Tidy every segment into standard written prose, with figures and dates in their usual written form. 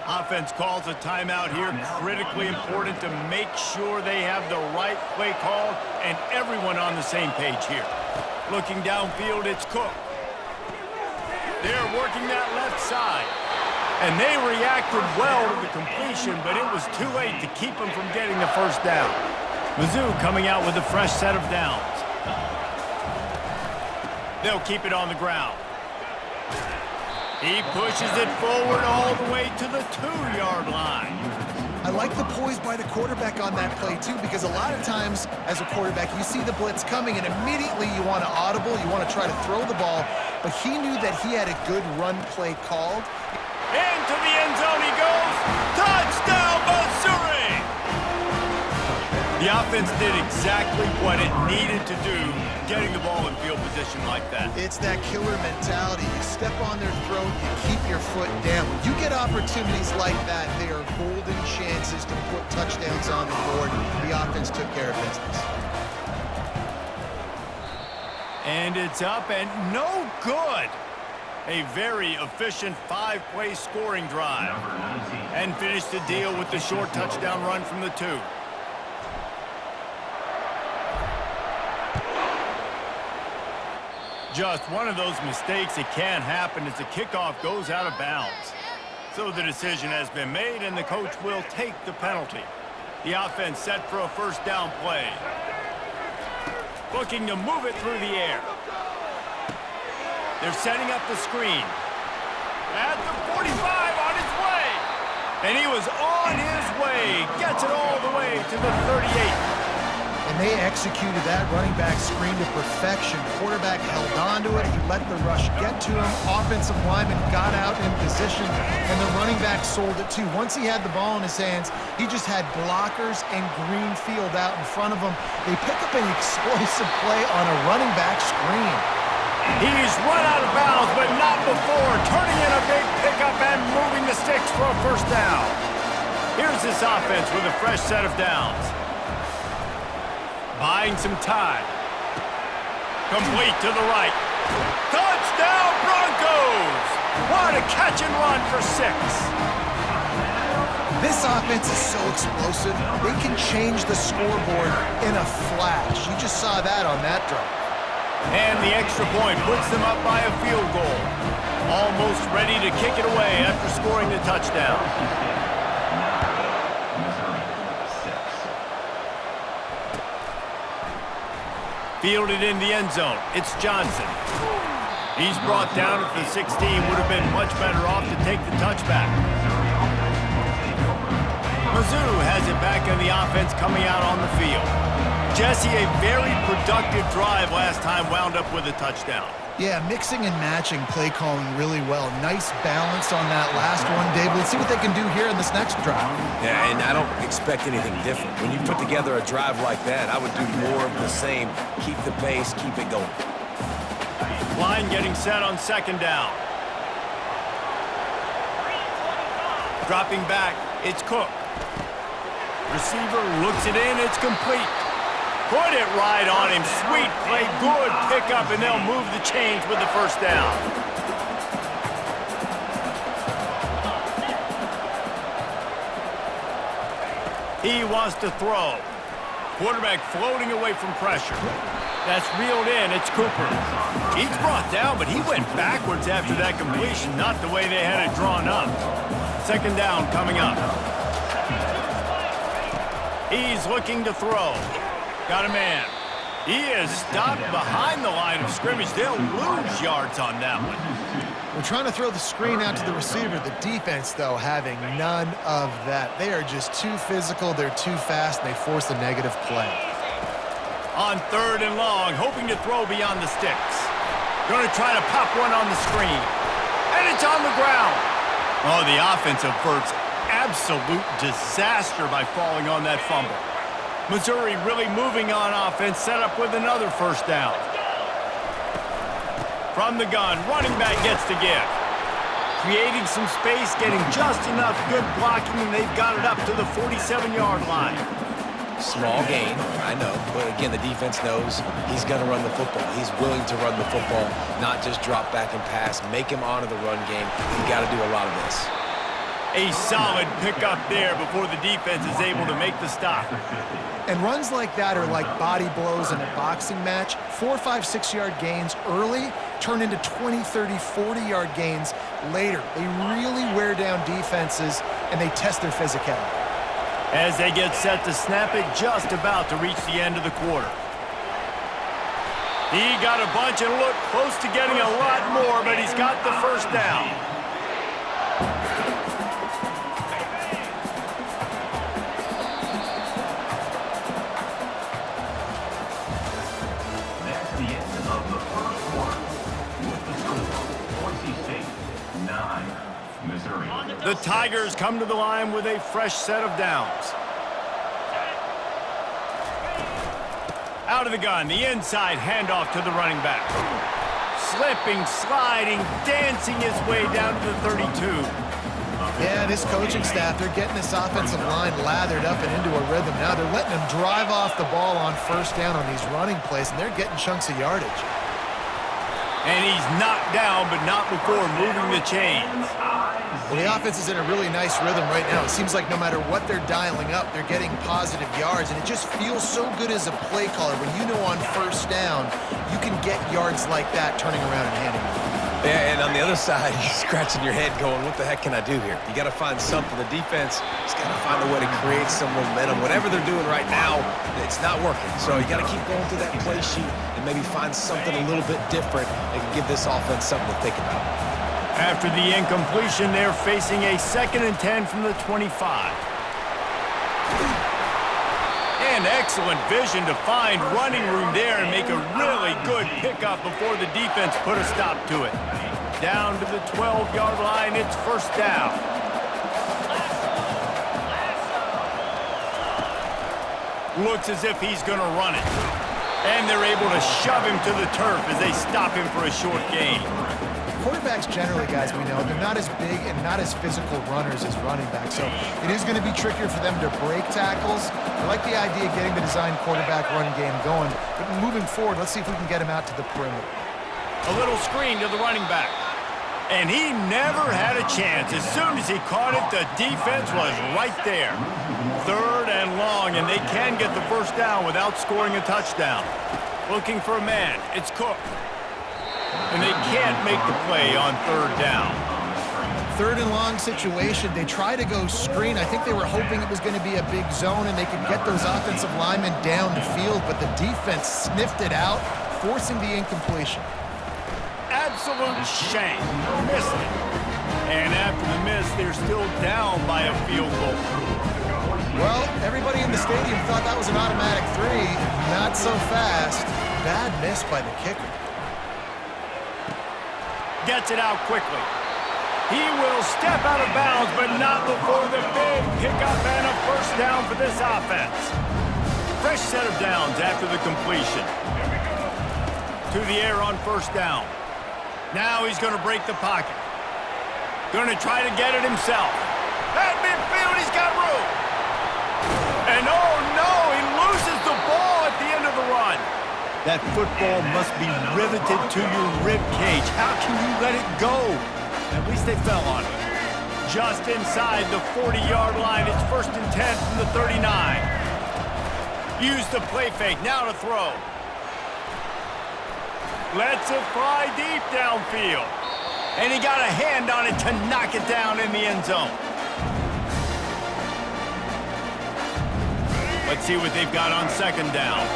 Offense calls a timeout here. Critically important to make sure they have the right play called and everyone on the same page here. Looking downfield, it's Cook. They're working that left side. And they reacted well to the completion, but it was too late to keep them from getting the first down. Mizzou coming out with a fresh set of downs. They'll keep it on the ground. He pushes it forward all the way to the 2-yard line. I like the poise by the quarterback on that play, too, because a lot of times as a quarterback, you see the blitz coming, and immediately you want to audible, you want to try to throw the ball, but he knew that he had a good run play called. Into the end zone he goes. Touchdown, Missouri! The offense did exactly what it needed to do, getting the ball in field position like that. It's that killer mentality. You step on their throat, you keep your foot down. When you get opportunities like that, they are golden chances to put touchdowns on the board. The offense took care of business. And it's up and no good. A very efficient 5-play scoring drive. And finished the deal with the short touchdown run from the 2. Just one of those mistakes that can happen as the kickoff goes out of bounds. So the decision has been made and the coach will take the penalty. The offense set for a first down play. Looking to move it through the air. They're setting up the screen. At the 45 on his way. And he was on his way. Gets it all the way to the 38. And they executed that running back screen to perfection. Quarterback held on to it. He let the rush get to him. Offensive lineman got out in position, and the running back sold it too. Once he had the ball in his hands, he just had blockers and green field out in front of him. They pick up an explosive play on a running back screen. He's run out of bounds, but not before. Turning in a big pickup and moving the sticks for a first down. Here's this offense with a fresh set of downs. Buying some time. Complete to the right. Touchdown, Broncos! What a catch and run for 6. This offense is so explosive, they can change the scoreboard in a flash. You just saw that on that drive. And the extra point puts them up by a field goal. Almost ready to kick it away after scoring the touchdown. Fielded in the end zone. It's Johnson. He's brought down at the 16. Would have been much better off to take the touchback. Mizzou has it back in the offense coming out on the field. Jesse, a very productive drive last time wound up with a touchdown. Yeah, mixing and matching play calling really well. Nice balance on that last one, Dave. Let's see what they can do here in this next drive. Yeah, and I don't expect anything different. When you put together a drive like that, I would do more of the same. Keep the pace, keep it going. Line getting set on second down. Dropping back, it's Cook. Receiver looks it in, it's complete. Put it right on him. Sweet play, good pickup, and they'll move the chains with the first down. He wants to throw. Quarterback floating away from pressure. That's reeled in. It's Cooper. He's brought down, but he went backwards after that completion, not the way they had it drawn up. Second down coming up. He's looking to throw. Got a man. He is stopped behind the line of scrimmage. They'll lose yards on that one. We're trying to throw the screen out to the receiver. The defense, though, having none of that. They are just too physical. They're too fast, and they force a negative play. On third and long, hoping to throw beyond the sticks. Going to try to pop one on the screen. And it's on the ground. Oh, the offense averts absolute disaster by falling on that fumble. Missouri really moving on offense, set up with another first down. From the gun, running back gets the give. Creating some space, getting just enough good blocking, and they've got it up to the 47-yard line. Small gain, I know, but again, the defense knows he's going to run the football. He's willing to run the football, not just drop back and pass, make him honor the run game. He's got to do a lot of this. A solid pickup there before the defense is able to make the stop. And runs like that are like body blows in a boxing match. 4, 5, 6-yard gains early turn into 20, 30, 40-yard gains later. They really wear down defenses, and they test their physicality. As they get set to snap it, just about to reach the end of the quarter. He got a bunch and looked close to getting a lot more, but he's got the first down. That's the end of the first quarter. With the score, Boise State 9, Missouri. The Tigers come to the line with a fresh set of downs. Out of the gun, the inside handoff to the running back. Slipping, sliding, dancing his way down to the 32. Yeah, this coaching staff, they're getting this offensive line lathered up and into a rhythm. Now they're letting them drive off the ball on first down on these running plays, and they're getting chunks of yardage. And he's knocked down, but not before moving the chains. Well, the offense is in a really nice rhythm right now. It seems like no matter what they're dialing up, they're getting positive yards, and it just feels so good as a play caller when you know on first down you can get yards like that turning around and handing it. Yeah, and on the other side, you're scratching your head going, what the heck can I do here? You got to find something. The defense has got to find a way to create some momentum. Whatever they're doing right now, it's not working. So you got to keep going through that play sheet and maybe find something a little bit different that can give this offense something to think about. After the incompletion, they're facing a 2nd and 10 from the 25. And excellent vision to find running room there and make a really good pickup before the defense put a stop to it. Down to the 12-yard line, it's first down. Looks as if he's going to run it. And they're able to shove him to the turf as they stop him for a short gain. Quarterbacks generally, guys, we know, they're not as big and not as physical runners as running backs, so it is going to be trickier for them to break tackles. I like the idea of getting the design quarterback run game going, but moving forward, let's see if we can get him out to the perimeter. A little screen to the running back. And he never had a chance. As soon as he caught it, the defense was right there. 3rd and long, and they can get the first down without scoring a touchdown. Looking for a man. It's Cook. And they can't make the play on 3rd down. 3rd and long situation. They try to go screen. I think they were hoping it was going to be a big zone and they could get those offensive linemen down the field, but the defense sniffed it out, forcing the incompletion. Absolute shame. Missed it. And after the miss, they're still down by a field goal. Well, everybody in the stadium thought that was an automatic 3. Not so fast. Bad miss by the kicker. Gets it out quickly. He will step out of bounds, but not before the big pickup and a first down for this offense. Fresh set of downs after the completion. To the air on first down. Now he's going to break the pocket. Going to try to get it himself. At midfield, he's got room. And oh no, he loses the ball at the end of the run. That football must be riveted to your rib cage. How can you let it go? At least they fell on it. Just inside the 40-yard line, it's 1st and 10 from the 39. Use the play fake, now to throw. Lets it fly deep downfield. And he got a hand on it to knock it down in the end zone. Let's see what they've got on 2nd down.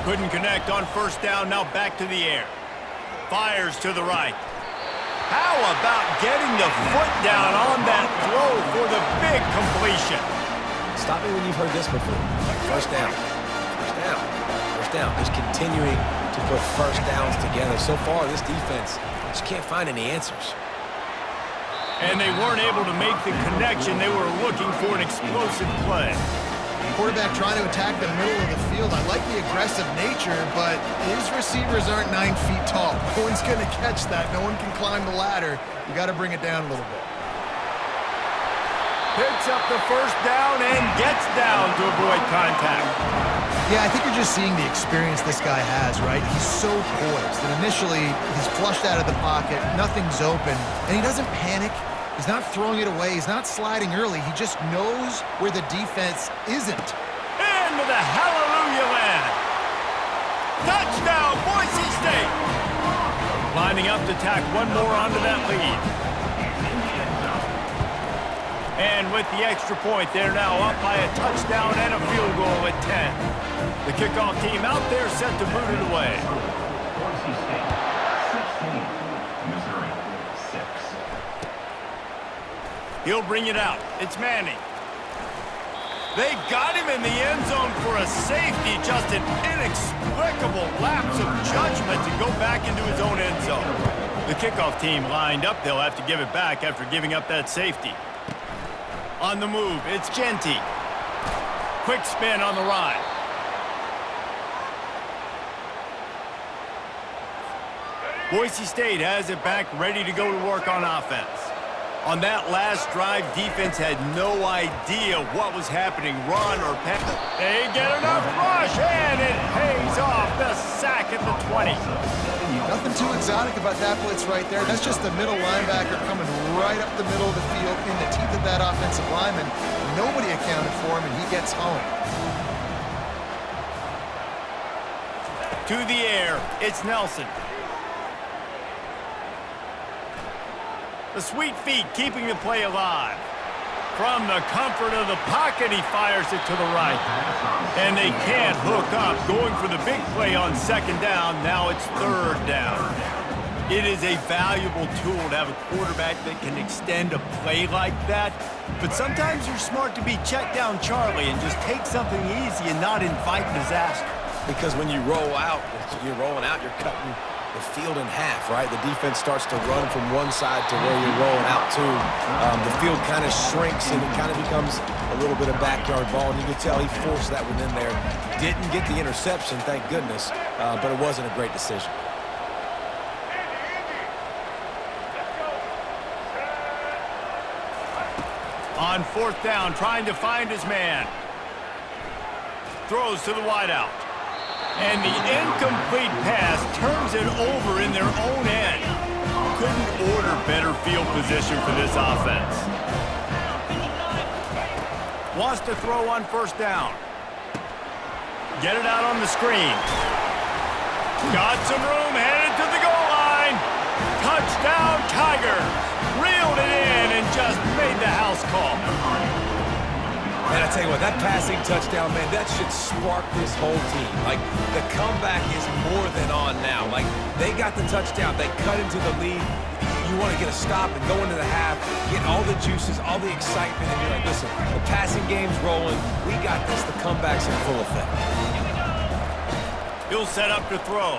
Couldn't connect on first down, now back to the air. Fires to the right. How about getting the foot down on that throw for the big completion? Stop me when you've heard this before. First down. First down. First down. Just continuing to put first downs together. So far, this defense just can't find any answers. And they weren't able to make the connection. They were looking for an explosive play. Quarterback trying to attack the middle of the field. I like the aggressive nature, but his receivers aren't 9 feet tall. No one's going to catch that. No one can climb the ladder. You got to bring it down a little bit. Picks up the first down and gets down to avoid contact. Yeah, I think you're just seeing the experience this guy has, right? He's so poised. And initially, he's flushed out of the pocket, nothing's open, and he doesn't panic. He's not throwing it away. He's not sliding early. He just knows where the defense isn't. Into the hallelujah land. Touchdown, Boise State. Lining up to tack one more onto that lead. And with the extra point, they're now up by a touchdown and a field goal at 10. The kickoff team out there set to boot it away. Boise State 16, Missouri 6. He'll bring it out. It's Manning. They got him in the end zone for a safety. Just an inexplicable lapse of judgment to go back into his own end zone. The kickoff team lined up. They'll have to give it back after giving up that safety. On the move, it's Genty. Quick spin on the ride. Boise State has it back, ready to go to work on offense. On that last drive, defense had no idea what was happening, run or pass. They get enough rush, and it pays off. The sack at the 20. Nothing too exotic about that blitz right there. That's just the middle linebacker coming right up the middle of the field in the teeth of that offensive lineman. Nobody accounted for him, and he gets home. To the air, it's Nelson. The sweet feet keeping the play alive. From the comfort of the pocket, he fires it to the right. And they can't hook up. Going for the big play on second down. Now it's third down. It is a valuable tool to have a quarterback that can extend a play like that. But sometimes you're smart to be check down Charlie and just take something easy and not invite disaster. Because when you roll out, you're rolling out, you're cutting the field in half, right? The defense starts to run from one side to where you're rolling out to. The field kind of shrinks and it kind of becomes a little bit of backyard ball. And you can tell he forced that one in there. Didn't get the interception, thank goodness, but it wasn't a great decision. On fourth down, trying to find his man. Throws to the wideout. And the incomplete pass turns it over in their own end. Couldn't order better field position for this offense. Wants to throw on first down. Get it out on the screen. Got some room, headed to the goal line. Touchdown, Tigers. Reeled it in and just made the house call. And I tell you what, that passing touchdown, man, that should spark this whole team. Like, the comeback is more than on now. Like, they got the touchdown. They cut into the lead. You want to get a stop and go into the half, get all the juices, all the excitement, and you're like, listen, the passing game's rolling. We got this. The comeback's in full effect. He'll set up to throw.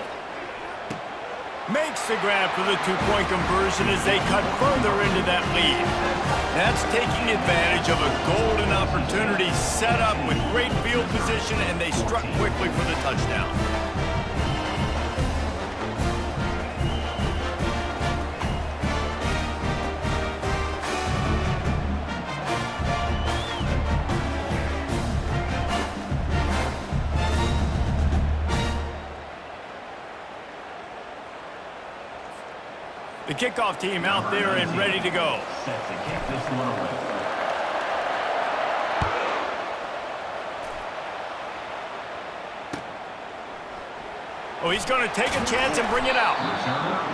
Makes the grab for the two-point conversion as they cut further into that lead. That's taking advantage of a golden opportunity set up with great field position, and they struck quickly for the touchdown. The kickoff team out there and ready to go. Set to kick this one away. Oh, he's going to take a chance and bring it out.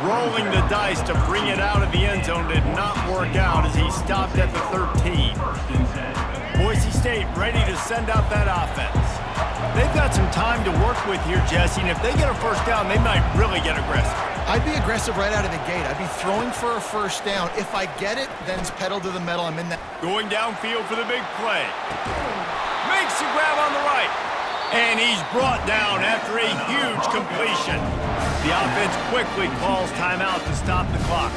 Rolling the dice to bring it out of the end zone did not work out as he stopped at the 13. Boise State ready to send out that offense. They've got some time to work with here, Jesse, and if they get a first down, they might really get aggressive. I'd be aggressive right out of the gate. I'd be throwing for a first down. If I get it, then it's pedal to the metal. I'm in that. Going downfield for the big play. Makes the grab on the right. And he's brought down after a huge completion. The offense quickly calls timeout to stop the clock.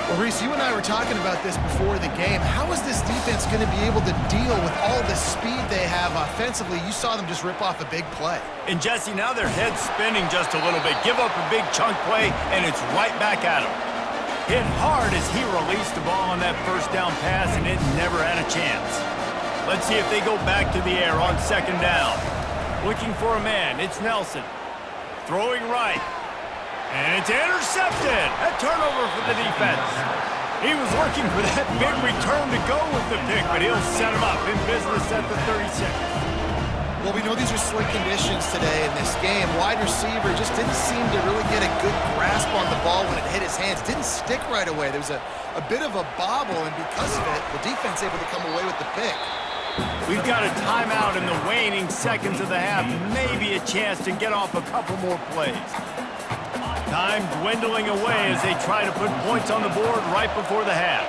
Well, Reese, you and I were talking about this before the game. How is this defense going to be able to deal with all the speed they have offensively? You saw them just rip off a big play. And Jesse, now their head's spinning just a little bit. Give up a big chunk play, and it's right back at them. Hit hard as he released the ball on that first down pass, and it never had a chance. Let's see if they go back to the air on second down. Looking for a man, it's Nelson. Throwing right. And it's intercepted. A turnover for the defense. He was looking for that big return to go with the pick, but he'll set him up in business at the 36. Well, we know these are slick conditions today in this game. Wide receiver just didn't seem to really get a good grasp on the ball when it hit his hands. Didn't stick right away. There was a bit of a bobble, and because of it, the defense able to come away with the pick. We've got a timeout in the waning seconds of the half. Maybe a chance to get off a couple more plays. Time dwindling away as they try to put points on the board right before the half.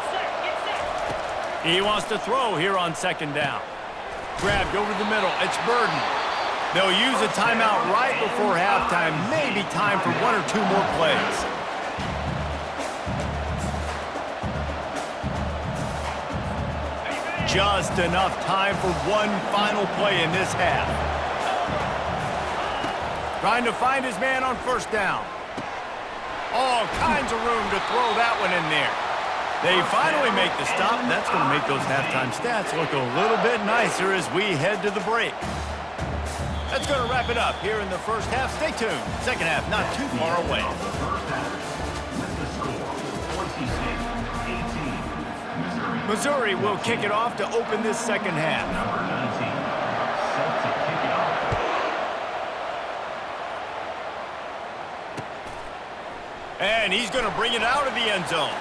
He wants to throw here on second down. Grabbed over the middle. It's Burden. They'll use a timeout right before halftime. Maybe time for one or two more plays. Just enough time for one final play in this half. Trying to find his man on first down. All kinds of room to throw that one in there. They finally make the stop, and that's going to make those halftime stats look a little bit nicer as we head to the break. That's going to wrap it up here in the first half. Stay tuned. Second half not too far away. Missouri will kick it off to open this second half. Number 19, set to kick it off. And he's going to bring it out of the end zone.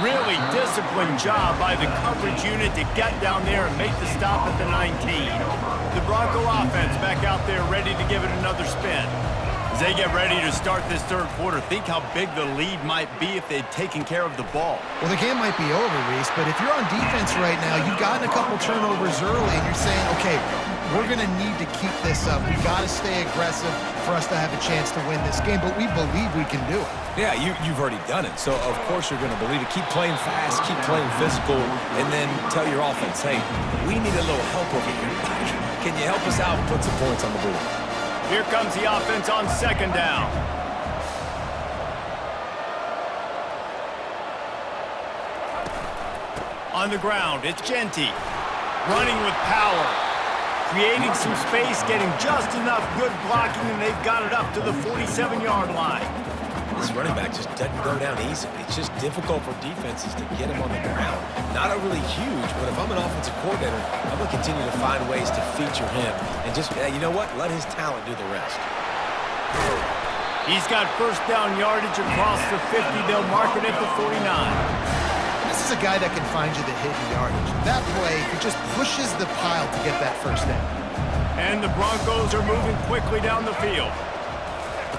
Really disciplined job by the coverage unit to get down there and make the stop at the 19. The Bronco offense back out there ready to give it another spin. As they get ready to start this third quarter, think how big the lead might be if they'd taken care of the ball. Well, the game might be over, Reese, but if you're on defense right now, you've gotten a couple turnovers early, and you're saying, okay, we're going to need to keep this up. We've got to stay aggressive for us to have a chance to win this game, but we believe we can do it. Yeah, you've already done it, so of course you're going to believe it. Keep playing fast, keep playing physical, and then tell your offense, hey, we need a little help over here. Can you help us out and put some points on the board? Here comes the offense on second down. On the ground, it's Genty. Running with power. Creating some space, getting just enough good blocking, and they've got it up to the 47-yard line. This running back just doesn't go down easily. It's just difficult for defenses to get him on the ground. Not overly huge, but if I'm an offensive coordinator, I'm going to continue to find ways to feature him. And just, you know what? Let his talent do the rest. He's got first down yardage across the 50. They'll mark it at the 49. This is a guy that can find you the hidden yardage. That play, he just pushes the pile to get that first down. And the Broncos are moving quickly down the field.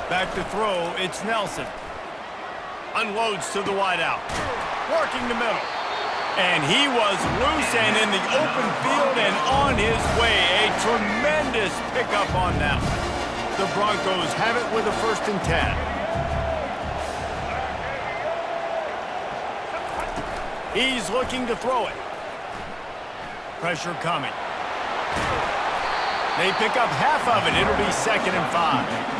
Back to throw, it's Nelson. Unloads to the wideout. Working the middle. And he was loose and in the open field and on his way. A tremendous pickup on that one. The Broncos have it with a 1st and 10. He's looking to throw it. Pressure coming. They pick up half of it. It'll be 2nd and 5.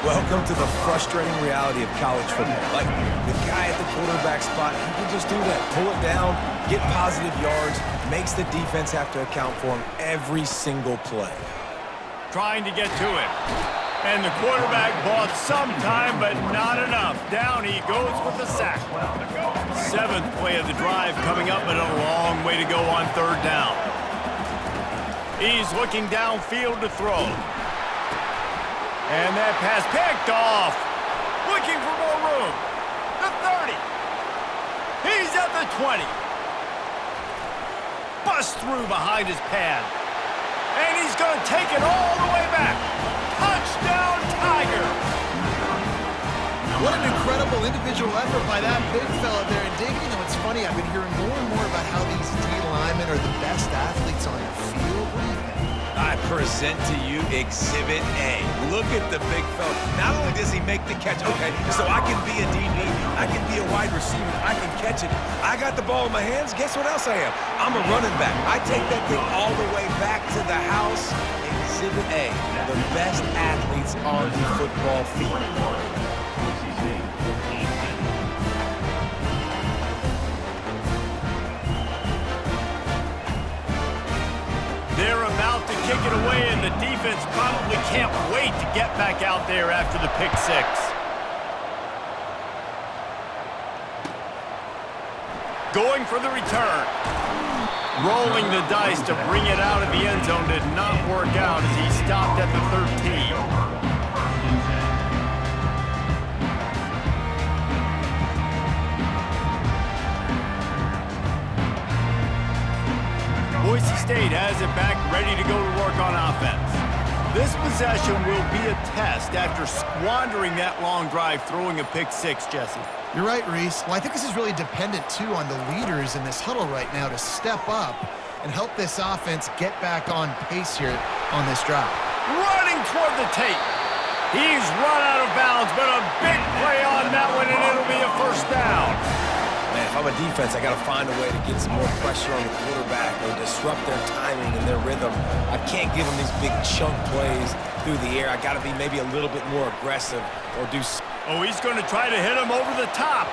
Welcome to the frustrating reality of college football. Like, the guy at the quarterback spot, he can just do that. Pull it down, get positive yards, makes the defense have to account for him every single play. Trying to get to it. And the quarterback bought some time, but not enough. Down he goes with the sack. 7th play of the drive coming up, but a long way to go on 3rd down. He's looking downfield to throw. And that pass picked off. Looking for more room. The 30. He's at the 20. Bust through behind his pad. And he's going to take it all the way back. Touchdown, Tigers. What an incredible individual effort by that big fella there. And Dig, you know, it's funny, I've been hearing more and more about how these D linemen are the best athletes on the field. What do you think? I present to you Exhibit A. Look at the big fella. Not only does he make the catch, okay, so I can be a DB, I can be a wide receiver, I can catch it. I got the ball in my hands, guess what else I am? I'm a running back. I take that thing all the way back to the house. Exhibit A, the best athletes on the football field. kick it away, and the defense probably can't wait to get back out there after the pick six. Going for the return. Rolling the dice to bring it out of the end zone did not work out as he stopped at the 13. Boise State has it back, ready to go to work on offense. This possession will be a test after squandering that long drive throwing a pick six, Jesse. You're right, Reese. Well, I think this is really dependent, too, on the leaders in this huddle right now to step up and help this offense get back on pace here on this drive. Running toward the tape. He's run out of bounds, but a big play on that one, and it'll be a first down. Man, if I'm a defense, I got to find a way to get some more pressure on the quarterback or disrupt their timing and their rhythm. I can't give them these big chunk plays through the air. I got to be maybe a little bit more aggressive or do. Oh, he's going to try to hit him over the top.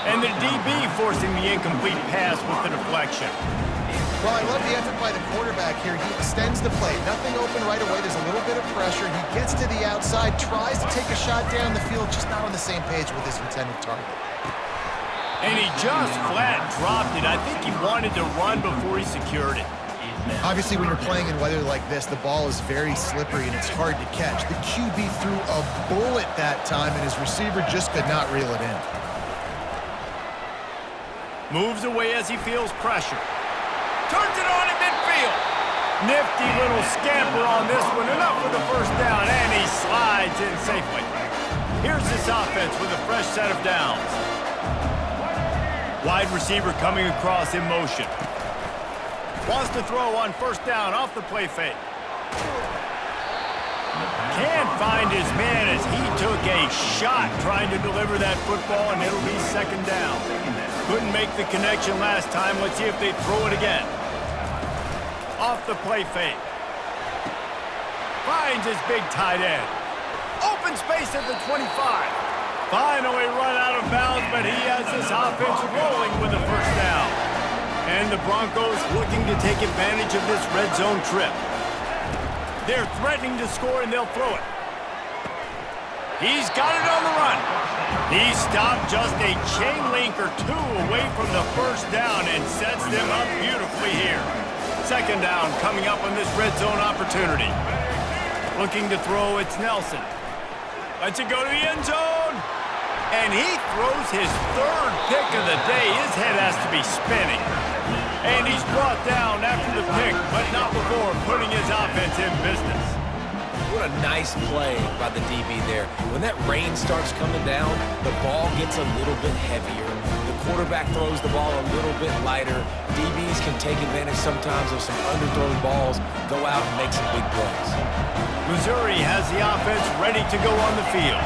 And the DB forcing the incomplete pass with the deflection. Well, I love the effort by the quarterback here. He extends the play. Nothing open right away. There's a little bit of pressure. He gets to the outside, tries to take a shot down the field, just not on the same page with his intended target. And he just flat dropped it. I think he wanted to run before he secured it. Obviously, when you're playing in weather like this, the ball is very slippery and it's hard to catch. The QB threw a bullet that time, and his receiver just could not reel it in. Moves away as he feels pressure. Turns it on in midfield. Nifty little scamper on this one. Enough for the first down, and he slides in safely. Here's this offense with a fresh set of downs. Wide receiver coming across in motion. Wants to throw on first down off the play fake. Can't find his man as he took a shot trying to deliver that football, and it'll be second down. Couldn't make the connection last time. Let's see if they throw it again. Off the play fake. Finds his big tight end. Open space at the 25. Finally run out of bounds, but he has this offense rolling with the first down. And the Broncos looking to take advantage of this red zone trip. They're threatening to score, and they'll throw it. He's got it on the run. He stopped just a chain link or two away from the first down and sets them up beautifully here. Second down coming up on this red zone opportunity. Looking to throw, it's Nelson. Lets it go to the end zone. And he throws his third pick of the day. His head has to be spinning. And he's brought down after the pick, but not before putting his offense in business. What a nice play by the DB there. When that rain starts coming down, the ball gets a little bit heavier. The quarterback throws the ball a little bit lighter. DBs can take advantage sometimes of some underthrown balls, go out and make some big plays. Missouri has the offense ready to go on the field.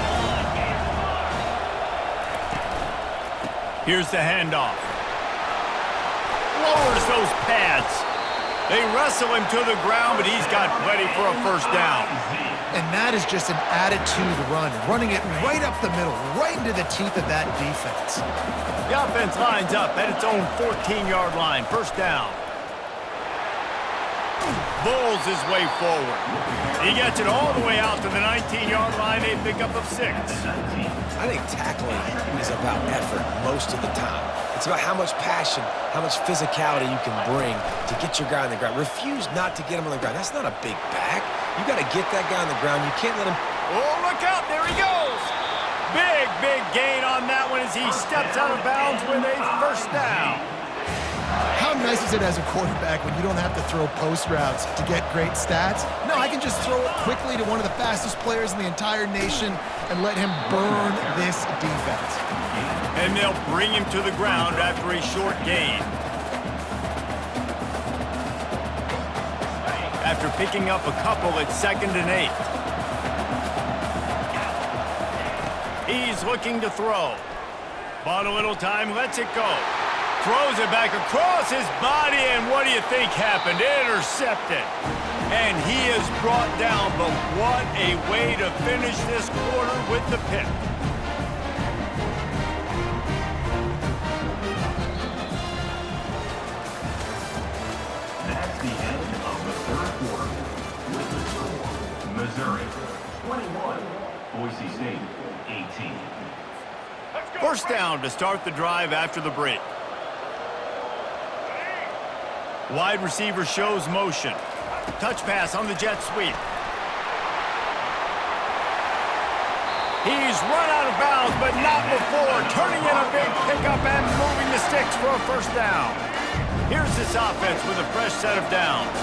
Here's the handoff. Lowers those pads. They wrestle him to the ground, but he's got plenty for a first down. And that is just an attitude run, running it right up the middle, right into the teeth of that defense. The offense lines up at its own 14-yard line. First down. Bulls his way forward. He gets it all the way out to the 19-yard line, a pickup of 6. I think tackling is about effort most of the time. It's about how much passion, how much physicality you can bring to get your guy on the ground. Refuse not to get him on the ground. That's not a big back. You got to get that guy on the ground. You can't let him. Oh, look out. There he goes. Big, big gain on that one as he steps out of bounds with a first down. How nice is it as a quarterback when you don't have to throw post routes to get great stats? No, I can just throw it quickly to one of the fastest players in the entire nation and let him burn this defense. And they'll bring him to the ground after a short gain. After picking up a couple at 2nd and 8. He's looking to throw. Bought a little time, lets it go. Throws it back across his body, and what do you think happened? Intercepted. And he is brought down, but what a way to finish this quarter with the pick. That's the end of the third quarter. First down to start the drive after the break. Wide receiver shows motion. Touch pass on the jet sweep. He's run out of bounds, but not before turning in a big pickup and moving the sticks for a first down. Here's this offense with a fresh set of downs.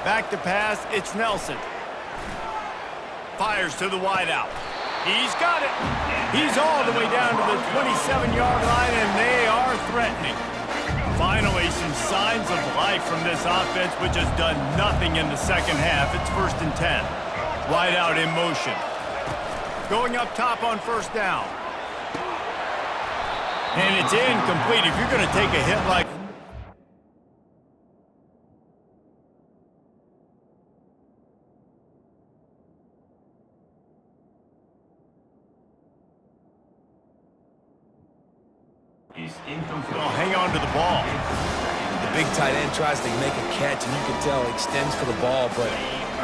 Back to pass, it's Nelson. Fires to the wideout. He's got it. He's all the way down to the 27-yard line, and they are threatening. Finally, some signs of life from this offense, which has done nothing in the second half. It's 1st and 10. Wideout in motion. Going up top on first down. And it's incomplete. If you're going to take a hit like oh, hang on to the ball. The big tight end tries to make a catch, and you can tell he extends for the ball, but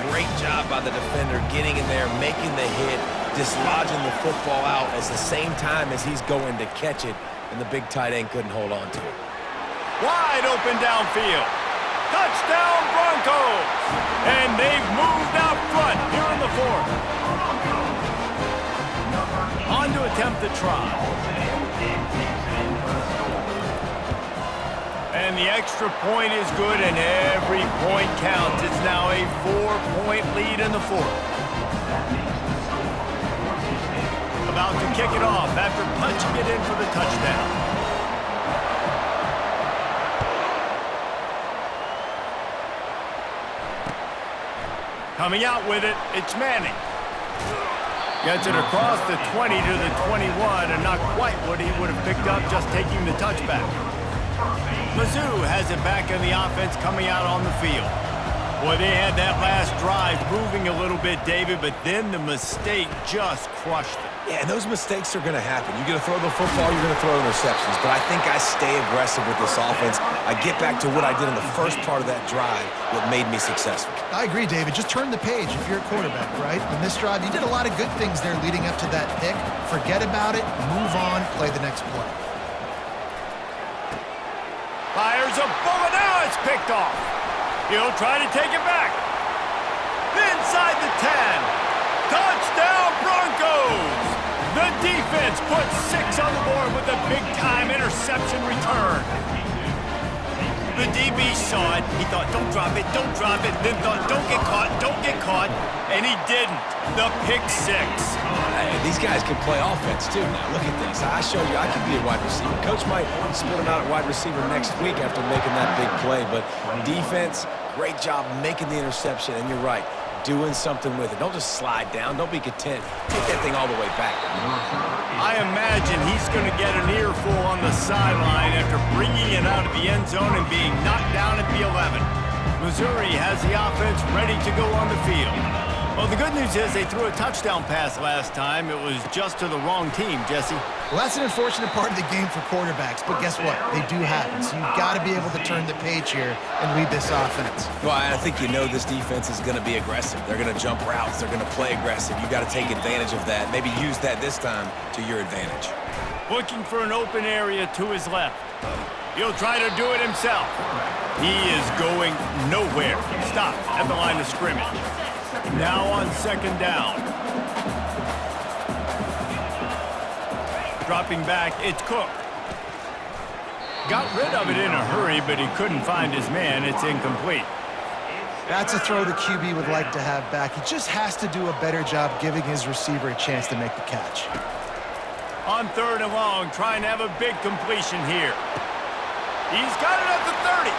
great job by the defender getting in there, making the hit, dislodging the football out at the same time as he's going to catch it, and the big tight end couldn't hold on to it. Wide open downfield. Touchdown Broncos! And they've moved out front here in the 4th. On to attempt the try. And the extra point is good, and every point counts. It's now a 4-point lead in the 4th. About to kick it off after punching it in for the touchdown. Coming out with it, it's Manning. Gets it across the 20 to the 21, and not quite what he would have picked up just taking the touchback. Mizzou has it back in the offense coming out on the field. Boy, they had that last drive moving a little bit, David, but then the mistake just crushed it. Yeah, and those mistakes are going to happen. You're going to throw the football, you're going to throw interceptions, but I think I stay aggressive with this offense. I get back to what I did in the first part of that drive that made me successful. I agree, David. Just turn the page if you're a quarterback, right? In this drive, you did a lot of good things there leading up to that pick. Forget about it, move on, play the next play. Fires a bullet, now it's picked off. He'll try to take it back. Inside the 10. Touchdown Broncos! The defense puts 6 on the board with a big-time interception return. The DB saw it. He thought, don't drop it, then thought, don't get caught, and he didn't. The pick 6. Hey, these guys can play offense, too. Now, look at this. I showed you I can be a wide receiver. Coach might split him out at wide receiver next week after making that big play, but defense, great job making the interception, and you're right, doing something with it. Don't just slide down. Don't be content. Take that thing all the way back. I imagine he's going to get an earful on the sideline after bringing it out of the end zone and being knocked down at the 11. Missouri has the offense ready to go on the field. Well, the good news is they threw a touchdown pass last time. It was just to the wrong team, Jesse. Well, that's an unfortunate part of the game for quarterbacks, but guess what? They do happen, so you've got to be able to turn the page here and lead this offense. Well, I think you know this defense is going to be aggressive. They're going to jump routes. They're going to play aggressive. You got to take advantage of that. Maybe use that this time to your advantage. Looking for an open area to his left. He'll try to do it himself. He is going nowhere. Stop at the line of scrimmage. Now on second down. Dropping back, it's Cook. Got rid of it in a hurry, but he couldn't find his man. It's incomplete. That's a throw the QB would like to have back. He just has to do a better job giving his receiver a chance to make the catch. On third and long, trying to have a big completion here. He's got it at the 30.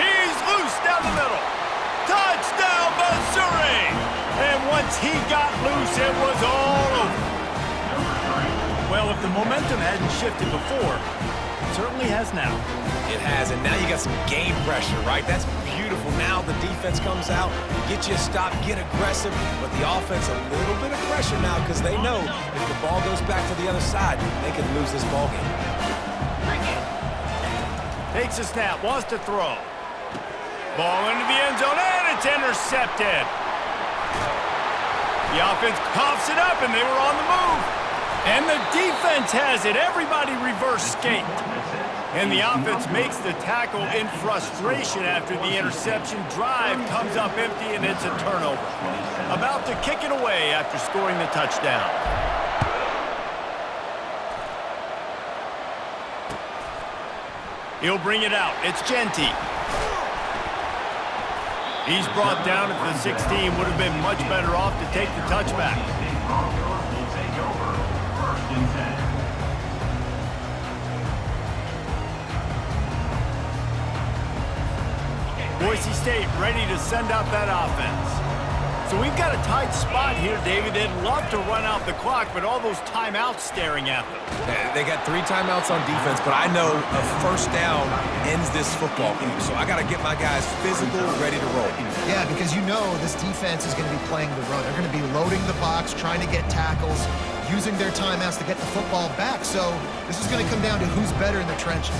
He's loose down the middle. Touchdown, Missouri! And once he got loose, it was all over. Well, if the momentum hadn't shifted before, it certainly has now. It has, and now you got some game pressure, right? That's beautiful. Now the defense comes out, get you a stop, get aggressive, but the offense a little bit of pressure now because they know if the ball goes back to the other side, they could lose this ball game. Takes a snap, wants to throw. Ball into the end zone, and it's intercepted. The offense coughs it up, and they were on the move. And the defense has it. Everybody reverse skate. And the offense makes the tackle in frustration after the interception. Drive comes up empty, and it's a turnover. About to kick it away after scoring the touchdown. He'll bring it out. It's Genty. He's brought down at the 16. Would have been much better off to take the touchback. Boise State ready to send out that offense. So we've got a tight spot here, David. They'd love to run out the clock, but all those timeouts staring at them. They got 3 timeouts on defense, but I know a first down ends this football game. So I got to get my guys physical, ready to roll. Yeah, because you know this defense is going to be playing the run. They're going to be loading the box, trying to get tackles, using their timeouts to get the football back. So this is going to come down to who's better in the trenches.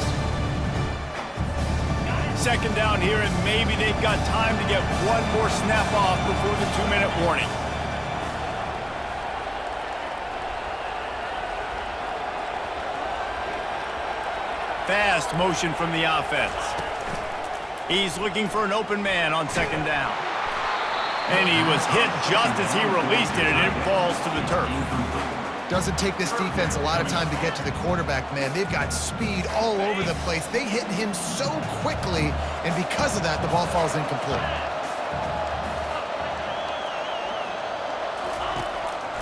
Second down here, and maybe they've got time to get one more snap off before the 2-minute warning. Fast motion from the offense. He's looking for an open man on second down. And he was hit just as he released it, and it falls to the turf. Doesn't take this defense a lot of time to get to the quarterback, man. They've got speed all over the place. They hit him so quickly, and because of that, the ball falls incomplete.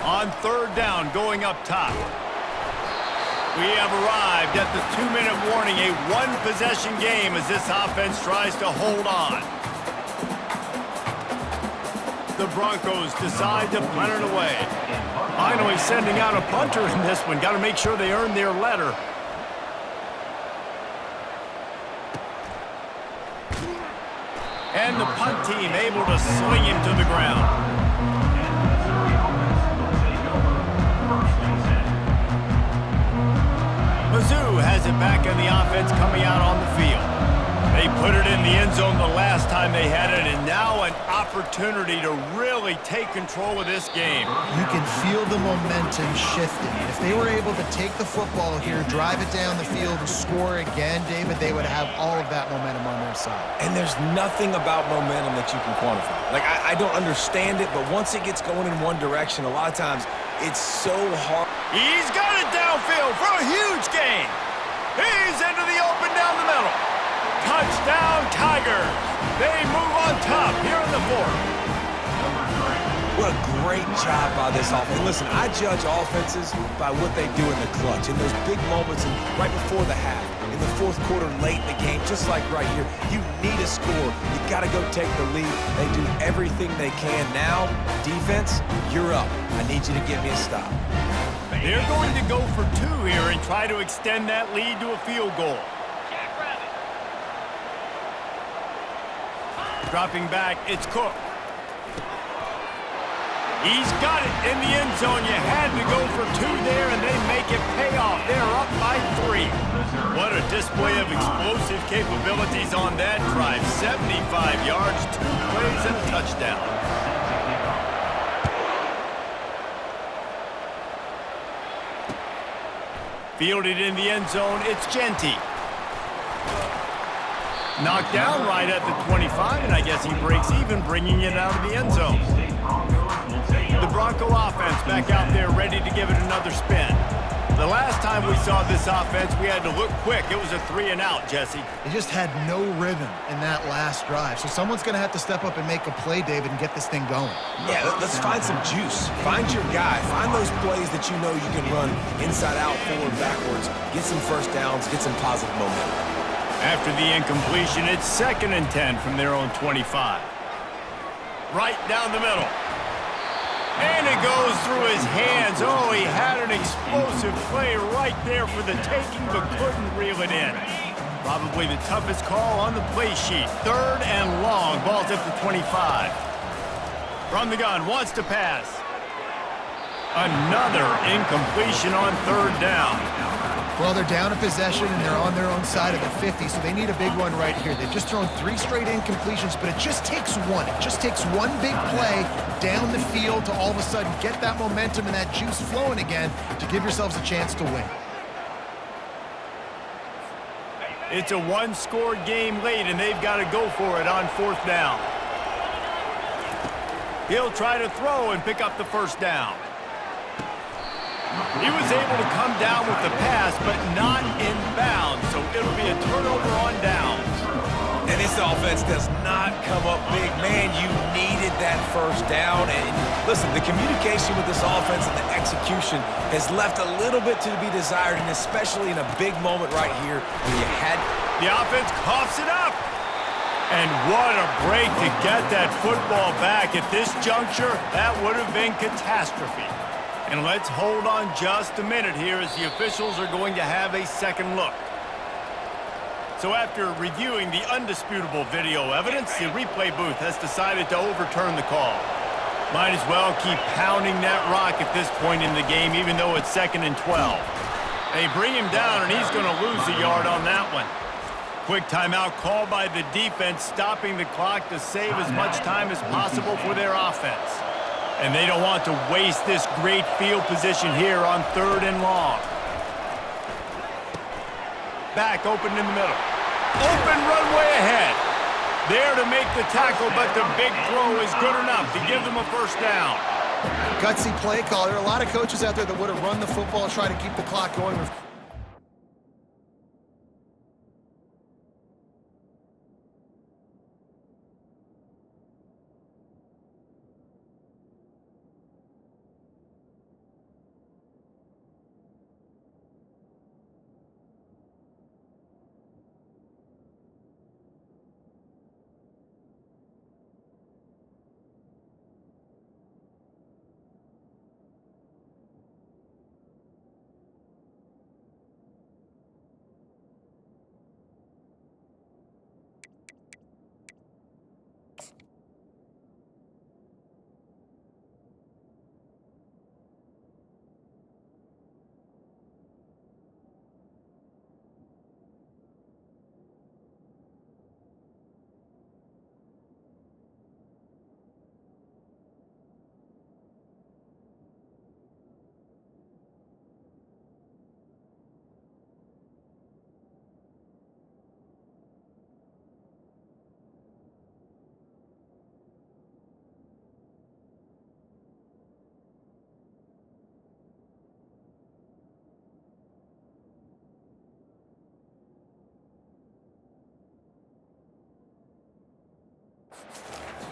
On third down, going up top. We have arrived at the 2-minute warning, a one-possession game as this offense tries to hold on. The Broncos decide to punt it away. Finally sending out a punter in this one. Got to make sure they earn their letter. And the punt team able to sling him to the ground. Mizzou has it back in the offense coming out on the field. They put it in the end zone the last time they had it, and now an opportunity to really take control of this game. You can feel the momentum shifting. If they were able to take the football here, drive it down the field, and score again, David, they would have all of that momentum on their side. And there's nothing about momentum that you can quantify. Like, I don't understand it, but once it gets going in one direction, a lot of times it's so hard. He's got it downfield for a huge gain. He's into the open down the middle. Touchdown, Tigers. They move on top here in the fourth. What a great job by this offense. Listen, I judge offenses by what they do in the clutch, in those big moments and right before the half, in the fourth quarter, late in the game, just like right here. You need a score. You got to go take the lead. They do everything they can. Now, defense, you're up. I need you to give me a stop. They're going to go for 2 here and try to extend that lead to a field goal. Dropping back, it's Cook. He's got it in the end zone. You had to go for 2 there, and they make it pay off. They're up by 3. What a display of explosive capabilities on that drive. 75 yards, 2 plays, and a touchdown. Fielded in the end zone, it's Genty. Knocked down right at the 25, and I guess he breaks even, bringing it out of the end zone. The Bronco offense back out there ready to give it another spin. The last time we saw this offense, we had to look quick. It was a 3-and-out, Jesse. They just had no rhythm in that last drive. So someone's going to have to step up and make a play, David, and get this thing going. Yeah, let's find some juice. Find your guy. Find those plays that you know you can run inside out, forward, backwards. Get some first downs. Get some positive momentum. After the incompletion, it's 2nd and 10 from their own 25. Right down the middle. And it goes through his hands. Oh, he had an explosive play right there for the taking, but couldn't reel it in. Probably the toughest call on the play sheet. 3rd and long. Ball's at the 25. From the gun, wants to pass. Another incompletion on 3rd down. Well, they're down a possession, and they're on their own side of the 50, so they need a big one right here. They've just thrown 3 straight incompletions, but it just takes one. It just takes one big play down the field to all of a sudden get that momentum and that juice flowing again to give yourselves a chance to win. It's a one-score game late, and they've got to go for it on 4th down. He'll try to throw and pick up the 1st down. He was able to come down with the pass, but not in bounds, so it'll be a turnover on downs. And this offense does not come up big. Man, you needed that 1st down. And listen, the communication with this offense and the execution has left a little bit to be desired, and especially in a big moment right here when you had... The offense coughs it up. And what a break to get that football back. At this juncture, that would have been catastrophe. And let's hold on just a minute here as the officials are going to have a second look. So after reviewing the undisputable video evidence, the replay booth has decided to overturn the call. Might as well keep pounding that rock at this point in the game, even though it's 2nd and 12. They bring him down, and he's going to lose a yard on that one. Quick timeout called by the defense, stopping the clock to save as much time as possible for their offense. And they don't want to waste this great field position here on 3rd and long. Back open in the middle. Open runway ahead. There to make the tackle, but the big throw is good enough to give them a 1st down. Gutsy play call. There are a lot of coaches out there that would have run the football, try to keep the clock going.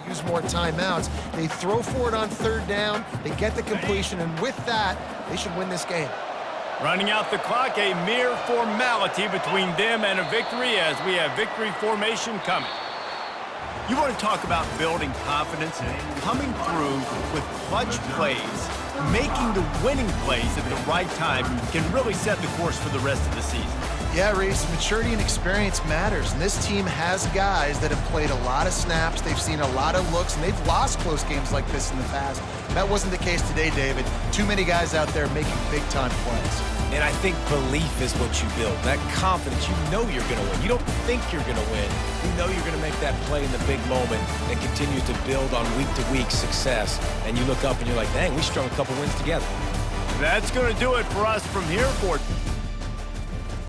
Use more timeouts. They throw for it on 3rd down. They get the completion, and with that, they should win this game. Running out the clock, a mere formality between them and a victory as we have victory formation coming. You want to talk about building confidence and coming through with clutch plays, making the winning plays at the right time can really set the course for the rest of the season. Yeah, Reese, maturity and experience matters, and this team has guys that have played a lot of snaps, they've seen a lot of looks, and they've lost close games like this in the past. That wasn't the case today, David. Too many guys out there making big-time plays. And I think belief is what you build. That confidence, you know you're going to win. You don't think you're going to win. You know you're going to make that play in the big moment and continue to build on week-to-week success. And you look up and you're like, dang, we strung a couple wins together. That's going to do it for us from here for